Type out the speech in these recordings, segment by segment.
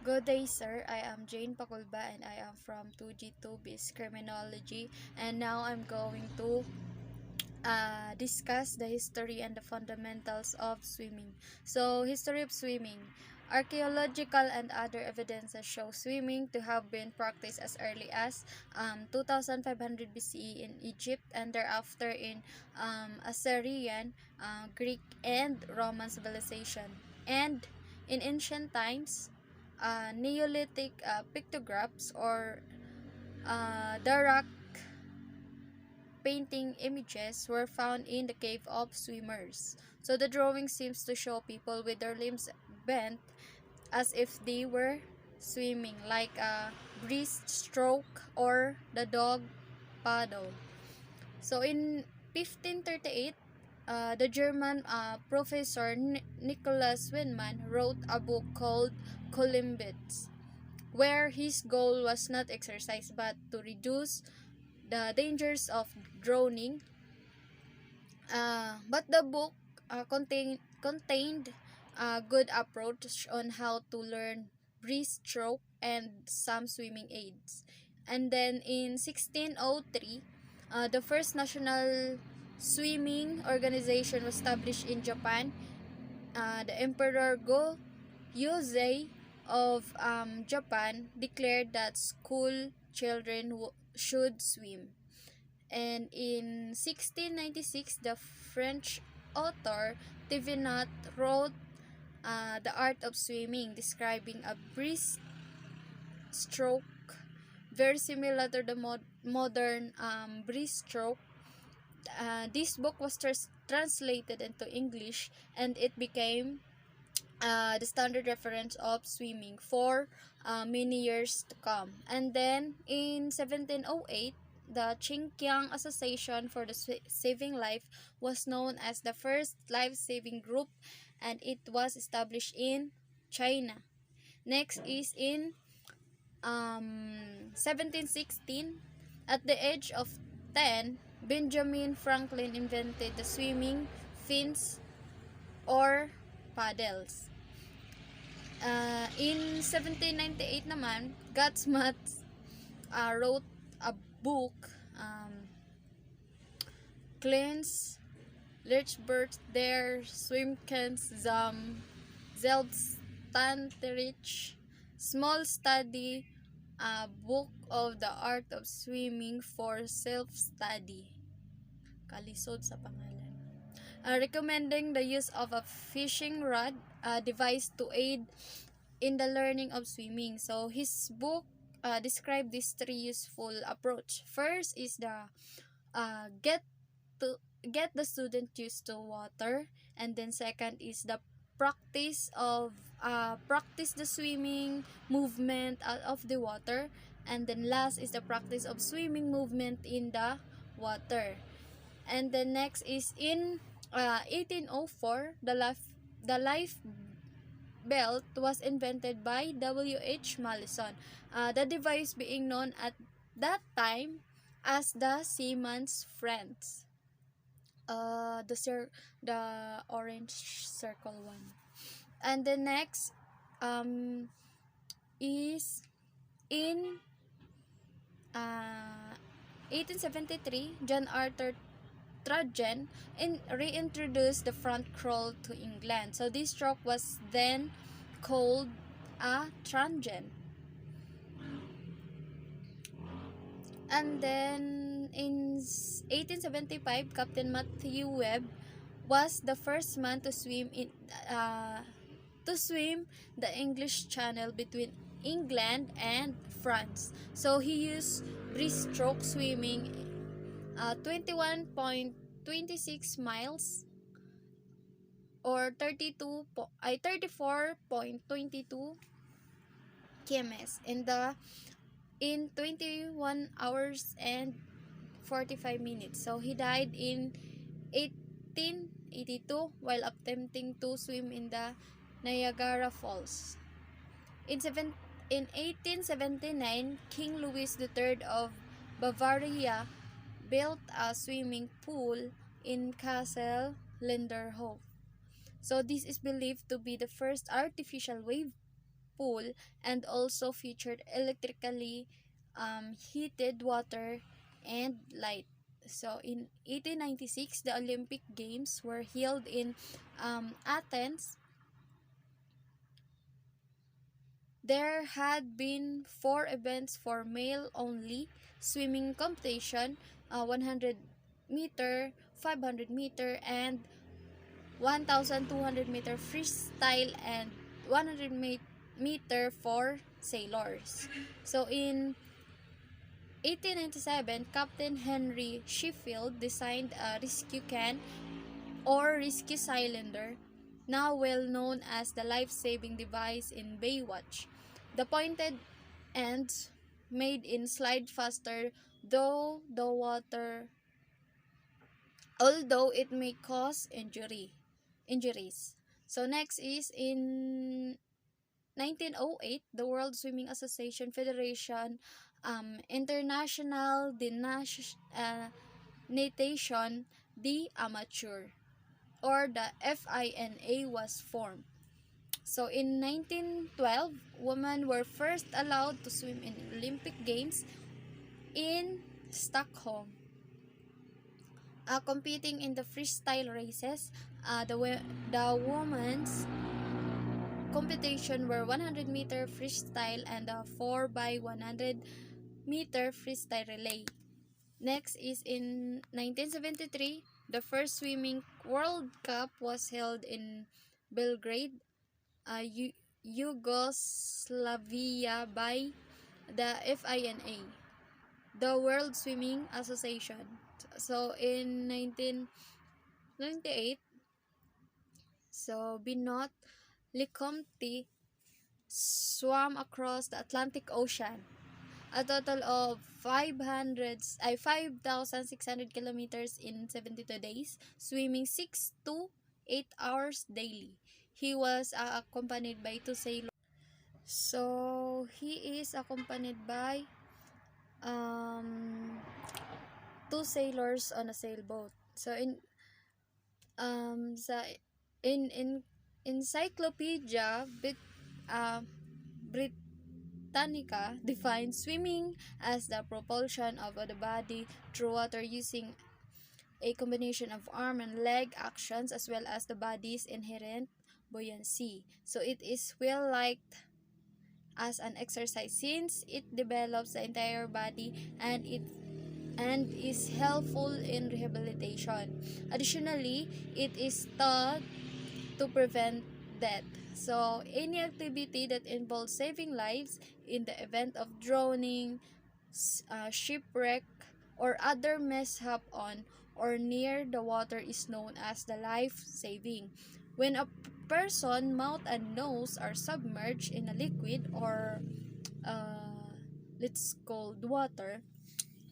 Good day, sir. I am Jane Paculba and I am from 2G2 BIS Criminology, and now I'm going to discuss the history and the fundamentals of swimming. So, history of swimming. Archaeological and other evidences show swimming to have been practiced as early as 2500 BCE in Egypt, and thereafter in Assyrian, Greek, and Roman civilization. And in ancient times, Neolithic pictographs or the rock painting images were found in the cave of swimmers. So the drawing seems to show people with their limbs bent as if they were swimming, like a breaststroke or the dog paddle. So in 1538, the German professor Nicholas Winman wrote a book called Columbus, where his goal was not exercise but to reduce the dangers of drowning. But the book contained a good approach on how to learn breaststroke and some swimming aids. And then in 1603, the first national swimming organization was established in Japan. The Emperor Go-Yuzei of Japan declared that school children should swim. And in 1696, the French author Thévenot wrote The Art of Swimming, describing a breaststroke very similar to the modern breaststroke. This book was translated into English, and it became the standard reference of swimming for many years to come. And then in 1708, the Qingqiang Association for the Saving Life was known as the first life-saving group, and it was established in China. Next is in 1716, at the age of 10, Benjamin Franklin invented the swimming fins or paddles. In 1798 naman, Gatsmat wrote a book, Kleins Lichbert der Swimkens zum Selbststanderich, small study, a book of the art of swimming for self-study. Kalisod sa pangalan. Recommending the use of a fishing rod device to aid in the learning of swimming. So his book described these three useful approach. First is the get the student used to water, and then second is the practice the swimming movement out of the water, and then last is the practice of swimming movement in the water. And then next is in 1804, the life belt was invented by W.H. Malleson, the device being known at that time as the seaman's friends. The orange circle one. And the next is in 1873, John Arthur Trajan reintroduced the front crawl to England. So this stroke was then called a Trajan. And then in 1875, Captain Matthew Webb was the first man to swim the English Channel between England and France. So he used breaststroke swimming 21.26 miles or 34.22 kms in 21 hours and 45 minutes. So he died in 1882 while attempting to swim in the Niagara Falls. In 1879, King Louis III of Bavaria built a swimming pool in Castle Linderhof. So this is believed to be the first artificial wave pool and also featured electrically heated water and light. So in 1896, the Olympic Games were held in Athens. There had been 4 events for male only swimming competition, 100 meter, 500 meter, and 1,200 meter freestyle, and 100 meter for sailors. So in 1897, Captain Henry Sheffield designed a rescue can or rescue cylinder, now well known as the life-saving device in Baywatch. The pointed ends made in slide faster though the water although it may cause injuries. So next is in 1908, the World Swimming Association Federation International Natation the Amateur, or the FINA, was formed. So in 1912, women were first allowed to swim in Olympic Games in Stockholm. Competing in the freestyle races, the women's competition were 100-meter freestyle and a 4 by 100-meter freestyle relay. Next is in 1973, the first swimming World Cup was held in Belgrade, Yugoslavia by the FINA, the World Swimming Association. So in 1998, so Binot Licomte swam across the Atlantic Ocean, a total of 5,600 kilometers in 72 days, swimming 6 to 8 hours daily. He was accompanied by 2 sailors. So he is accompanied by um, 2 sailors on a sailboat. So sa in Encyclopedia Britannica defines swimming as the propulsion of the body through water using a combination of arm and leg actions as well as the body's inherent buoyancy. So it is well liked as an exercise since it develops the entire body and is helpful in rehabilitation. Additionally, it is thought to prevent death. So, any activity that involves saving lives in the event of drowning, shipwreck, or other mishap on or near the water is known as the life saving. When a person mouth and nose are submerged in a liquid or let's cold water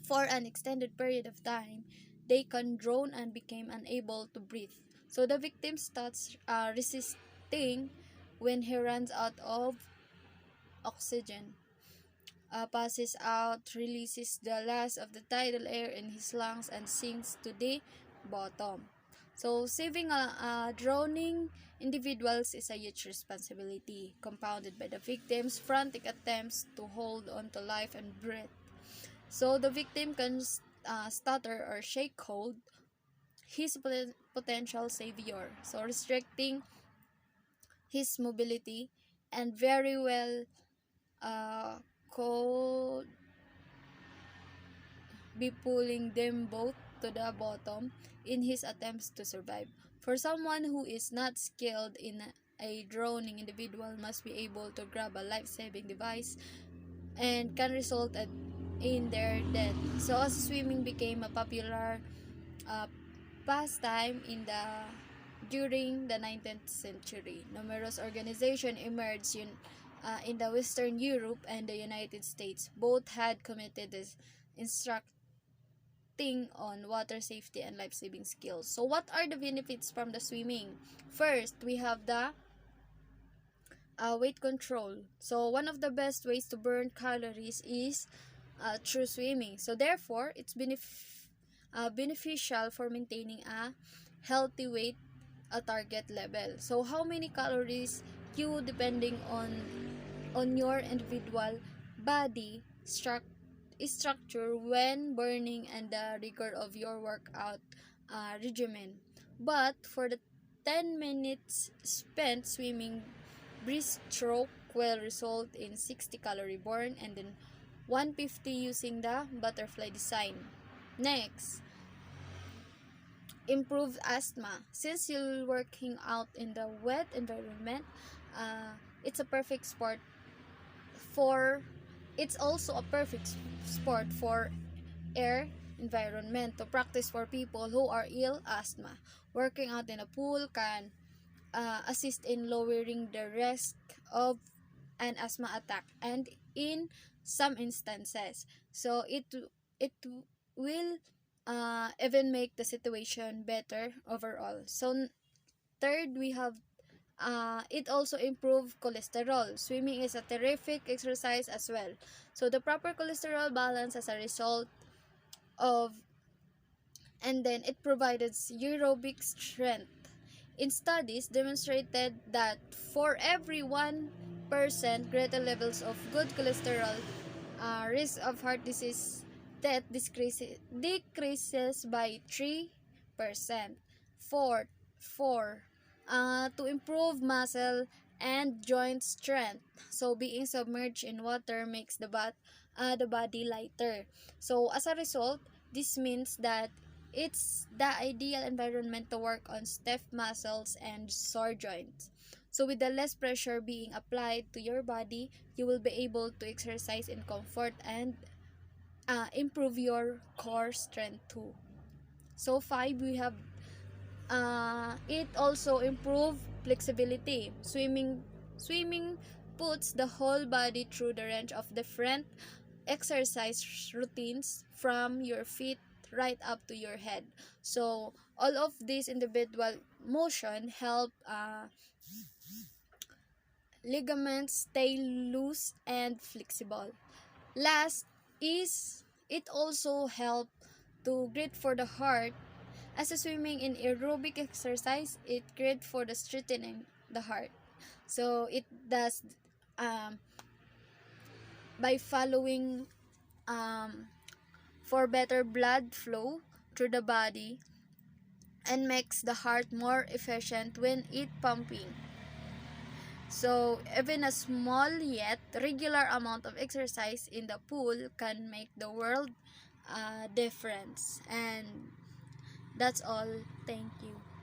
for an extended period of time, they can drown and become unable to breathe. So the victim starts resisting when he runs out of oxygen, passes out, releases the last of the tidal air in his lungs, and sinks to the bottom. So saving drowning individuals is a huge responsibility, compounded by the victim's frantic attempts to hold on to life and breath. So the victim can stutter or shake hold his potential savior, so restricting his mobility, and very well could be pulling them both to the bottom in his attempts to survive. For someone who is not skilled in a drowning individual must be able to grab a life-saving device and can result in their death. So as swimming became a popular pastime during the 19th century, numerous organizations emerged in the Western Europe and the United States. Both had committed this instructing on water safety and life-saving skills. So what are the benefits from the swimming? First, we have the weight control. So one of the best ways to burn calories is through swimming. So therefore, it's beneficial for maintaining a healthy weight target level. So how many calories you, depending on on your individual body structure when burning and the rigor of your workout regimen. But for the 10 minutes spent swimming, breaststroke will result in 60 calorie burn and then 150 using the butterfly design. Next, improve asthma. Since you're working out in the wet environment, it's a perfect sport for it's also a perfect sport for air environment to practice for people who are ill asthma. Working out in a pool can assist in lowering the risk of an asthma attack and in some instances so it will even make the situation better overall. So third, we have it also improve cholesterol. Swimming is a terrific exercise as well. So the proper cholesterol balance as a result of and then it provides aerobic strength. In studies demonstrated that for every 1% greater levels of good cholesterol, risk of heart disease death decreases by 3%. Fourth, 4. To improve muscle and joint strength. So being submerged in water makes the body lighter. So as a result, this means that it's the ideal environment to work on stiff muscles and sore joints. So with the less pressure being applied to your body, you will be able to exercise in comfort and improve your core strength too. So 5, we have it also improve flexibility. Swimming puts the whole body through the range of different exercise routines from your feet right up to your head. So all of these individual motion help ligaments stay loose and flexible. Last is it also help to great for the heart. As a swimming in aerobic exercise, it great for the strengthening the heart. So it does um, by following for better blood flow through the body and makes the heart more efficient when it pumping. So even a small yet regular amount of exercise in the pool can make the world difference. And that's all. Thank you.